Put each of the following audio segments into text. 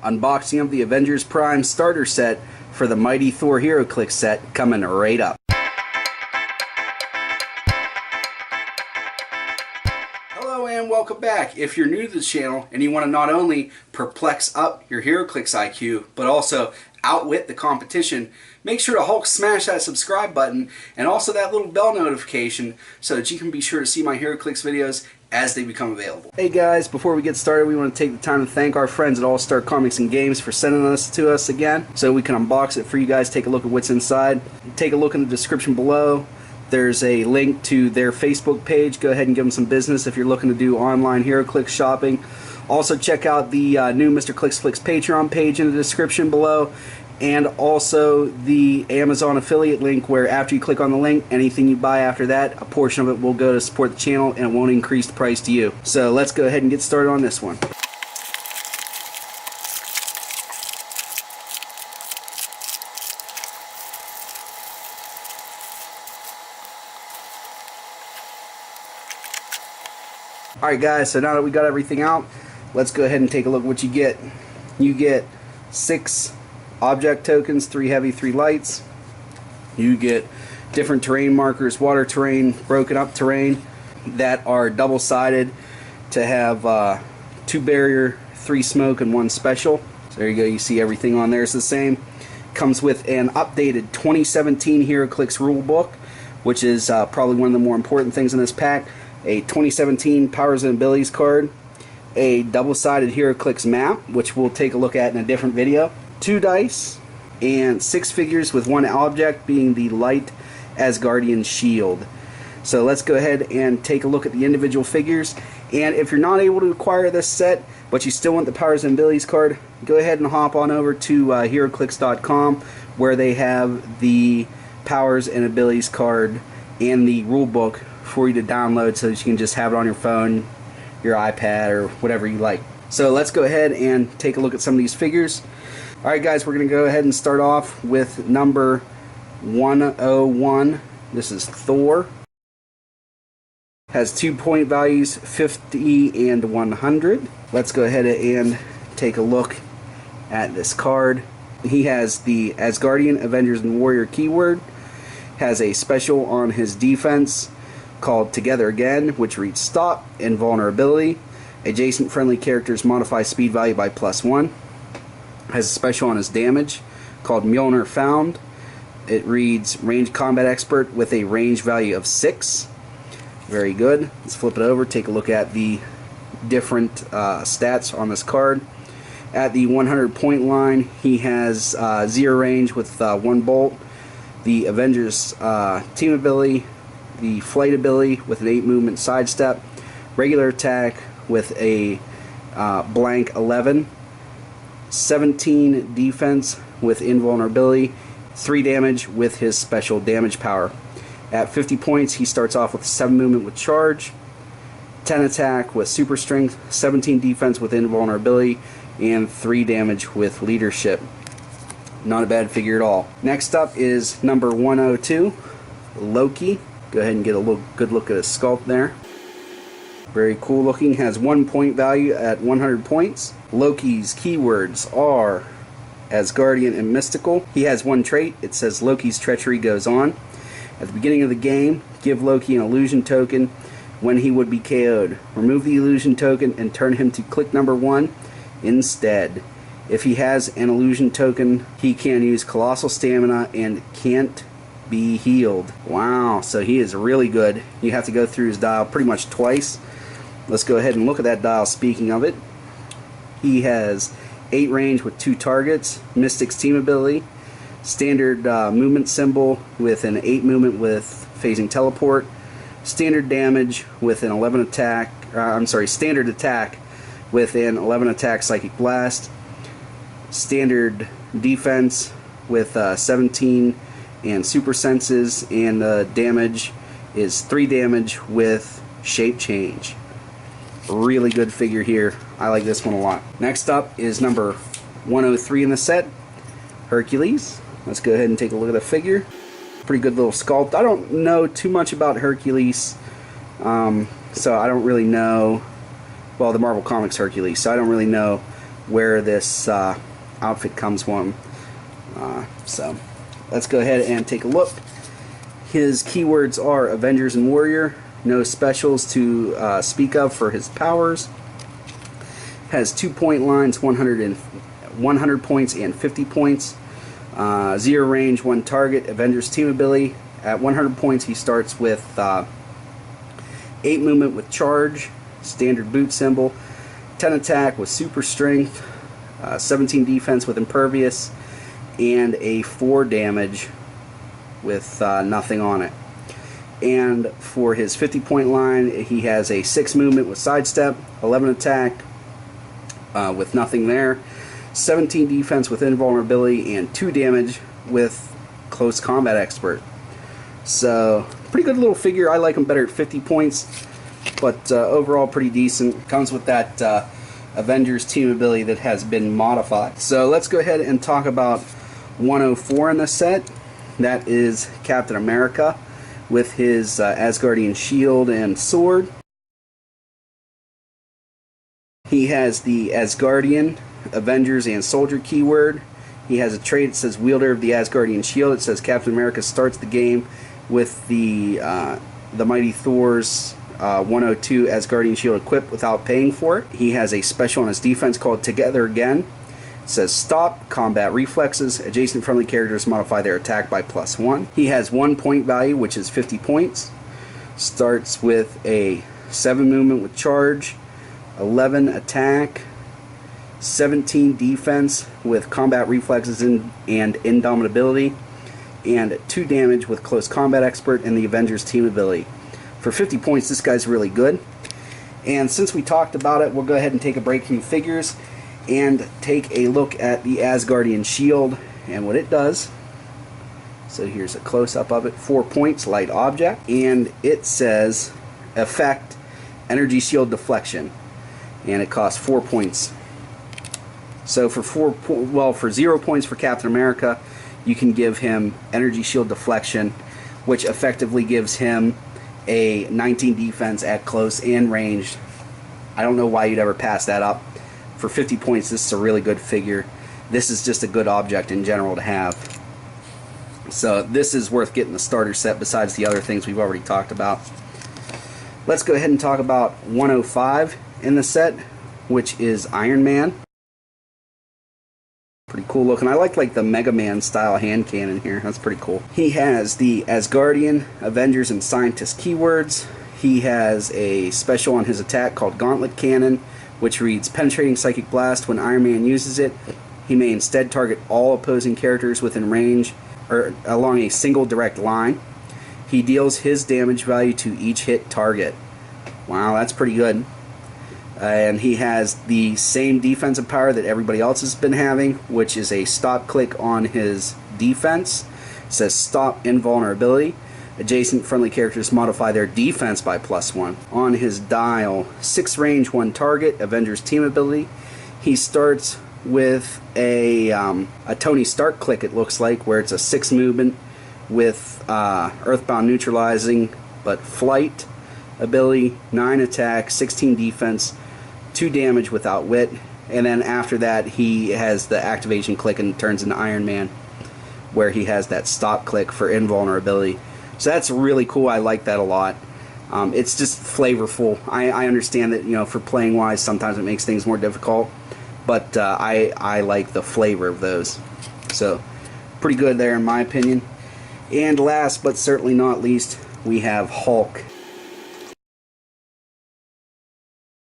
Unboxing of the Avengers Prime starter set for the mighty Thor Heroclix set coming right up. Hello and welcome back. If you're new to the channel and you want to not only perplex up your Heroclix IQ, but also outwit the competition, make sure to Hulk smash that subscribe button and also that little bell notification so that you can be sure to see my Heroclix videos as they become available. Hey guys, before we get started, we want to take the time to thank our friends at All Star Comics and Games for sending this to us again so we can unbox it for you guys, take a look at what's inside. Take a look in the description below. There's a link to their Facebook page. Go ahead and give them some business if you're looking to do online Heroclix shopping. Also check out the new Mr. ClicksFlix Patreon page in the description below, and also the Amazon affiliate link where after you click on the link, anything you buy after that, a portion of it will go to support the channel and it won't increase the price to you. So let's go ahead and get started on this one. Alright guys, so now that we got everything out, let's go ahead and take a look at what you get. You get 6 object tokens, 3 heavy, 3 lights. You get different terrain markers, water terrain, broken up terrain that are double-sided to have 2 barrier, 3 smoke, and 1 special. So there you go, you see everything on there is the same. Comes with an updated 2017 Heroclix rulebook, which is probably one of the more important things in this pack. A 2017 Powers and Abilities card, a double-sided Heroclix Map, which we'll take a look at in a different video, 2 dice, and 6 figures with 1 object being the light Asgardian shield. So let's go ahead and take a look at the individual figures. And if you're not able to acquire this set but you still want the Powers and Abilities card, go ahead and hop on over to heroclix.com where they have the Powers and Abilities card and the rule book for you to download so that you can just have it on your phone, your iPad, or whatever you like. So let's go ahead and take a look at some of these figures. Alright guys, we're going to go ahead and start off with number 101. This is Thor. Has 2 point values, 50 and 100. Let's go ahead and take a look at this card. He has the Asgardian Avengers and Warrior keyword. Has a special on his defense called Together Again, which reads Stop, Invulnerability. Adjacent friendly characters modify speed value by +1. Has a special on his damage called Mjolnir Found. It reads Ranged Combat Expert with a range value of 6. Very good. Let's flip it over, take a look at the different stats on this card. At the 100 point line, he has 0 range with 1 bolt. The Avengers team ability, the flight ability with an 8 movement sidestep, regular attack with a blank 11, 17 defense with invulnerability, 3 damage with his special damage power. At 50 points, he starts off with 7 movement with charge, 10 attack with super strength, 17 defense with invulnerability, and 3 damage with leadership. Not a bad figure at all. Next up is number 102, Loki. Go ahead and get a good look at his sculpt there. Very cool looking. Has 1 point value at 100 points. Loki's keywords are Asgardian and Mystical. He has 1 trait. It says Loki's Treachery goes on. At the beginning of the game, give Loki an illusion token when he would be KO'd. Remove the illusion token and turn him to click number 1 instead. If he has an illusion token, he can use Colossal Stamina and can't be healed. Wow, so he is really good. You have to go through his dial pretty much twice. Let's go ahead and look at that dial. Speaking of it, he has 8 range with 2 targets, Mystic's team ability, standard movement symbol with an 8 movement with phasing teleport, standard damage with an 11 attack, standard attack with an 11 attack psychic blast, standard defense with 17 and super senses, and the damage is 3 damage with shape change. Really good figure here. I like this one a lot. Next up is number 103 in the set, Hercules. Let's go ahead and take a look at the figure. Pretty good little sculpt. I don't know too much about Hercules, so I don't really know, well, the Marvel Comics Hercules, so I don't really know where this outfit comes from. So let's go ahead and take a look. His keywords are Avengers and Warrior. No specials to speak of for his powers. Has 2-point lines, 100 points and 50 points. 0 range, 1 target. Avengers team ability. At 100 points, he starts with 8 movement with charge, standard boot symbol, 10 attack with super strength, 17 defense with impervious, and a 4 damage with nothing on it. And for his 50-point line, he has a 6 movement with sidestep, 11 attack with nothing there, 17 defense with invulnerability, and 2 damage with close combat expert. So pretty good little figure. I like him better at 50 points, but overall pretty decent. Comes with that Avengers team ability that has been modified. So let's go ahead and talk about 104 in the set. That is Captain America with his Asgardian shield and sword. He has the Asgardian, Avengers, and Soldier keyword. He has a trait that says Wielder of the Asgardian Shield. It says Captain America starts the game with the Mighty Thor's 102 Asgardian Shield equipped without paying for it. He has a special on his defense called Together Again. It says Stop, Combat Reflexes. Adjacent friendly characters modify their attack by +1. He has 1 point value, which is 50 points. Starts with a 7 movement with charge, 11 attack, 17 defense with combat reflexes and indomitability, and 2 damage with close combat expert and the Avengers team ability. For 50 points, this guy's really good. And since we talked about it, we'll go ahead and take a break from figures and take a look at the Asgardian shield and what it does. So here's a close-up of it. 4 points, light object, and it says effect energy shield deflection, and it costs 4 points. So for 0 points for Captain America, you can give him energy shield deflection, which effectively gives him a 19 defense at close and ranged. I don't know why you'd ever pass that up. For 50 points, this is a really good figure. This is just a good object in general to have. So this is worth getting the starter set besides the other things we've already talked about. Let's go ahead and talk about 105 in the set, which is Iron Man. Pretty cool looking. I like the Mega Man style hand cannon here. That's pretty cool. He has the Asgardian, Avengers, and Scientist keywords. He has a special on his attack called Gauntlet Cannon, which reads Penetrating Psychic Blast. When Iron Man uses it, he may instead target all opposing characters within range or along a single direct line. He deals his damage value to each hit target. Wow, that's pretty good. And he has the same defensive power that everybody else has been having, which is a stop click on his defense. It says Stop Invulnerability. Adjacent friendly characters modify their defense by +1. On his dial, 6 range, 1 target, Avengers team ability. He starts with a Tony Stark click, it looks like, where it's a 6 movement with Earthbound neutralizing, but flight ability, 9 attack, 16 defense, 2 damage without wit, and then after that he has the activation click and turns into Iron Man, where he has that stop click for invulnerability. So that's really cool. I like that a lot. It's just flavorful. I understand that, for playing wise sometimes it makes things more difficult, but I like the flavor of those. So pretty good there in my opinion. And last but certainly not least, we have Hulk.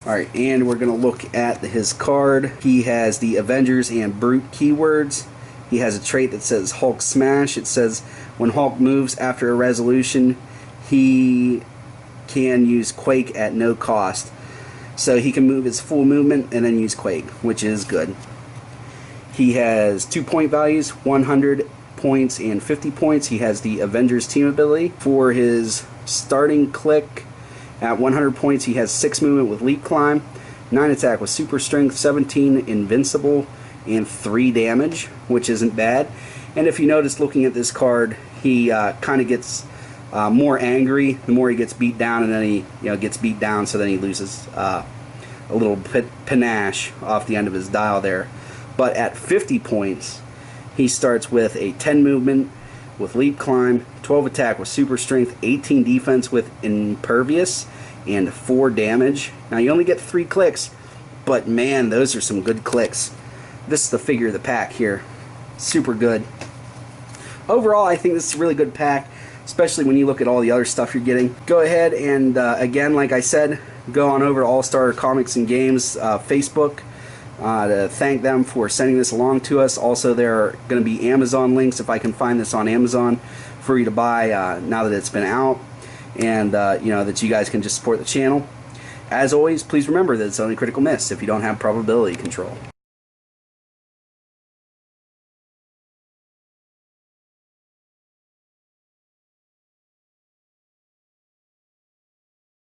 Alright, and we're going to look at his card. He has the Avengers and Brute keywords. He has a trait that says Hulk Smash. It says when Hulk moves after a resolution, he can use Quake at no cost. So he can move his full movement and then use Quake, which is good. He has 2 point values, 100 points and 50 points. He has the Avengers team ability. For his starting click, at 100 points, he has 6 movement with Leap Climb, 9 attack with Super Strength, 17 invincible, and 3 damage, which isn't bad. And if you notice looking at this card, he kind of gets more angry the more he gets beat down, and then he gets beat down, so then he loses a a little panache off the end of his dial there. But at 50 points, he starts with a 10 movement with leap climb, 12 attack with super strength, 18 defense with impervious, and 4 damage. Now you only get 3 clicks, but man, those are some good clicks. This is the figure of the pack here. Super good. Overall, I think this is a really good pack, especially when you look at all the other stuff you're getting. Go ahead and, again, like I said, go on over to All Star Comics and Games Facebook to thank them for sending this along to us. Also, there are going to be Amazon links, if I can find this on Amazon, for you to buy now that it's been out, and you know, that you guys can just support the channel. As always, please remember that it's only critical miss if you don't have probability control.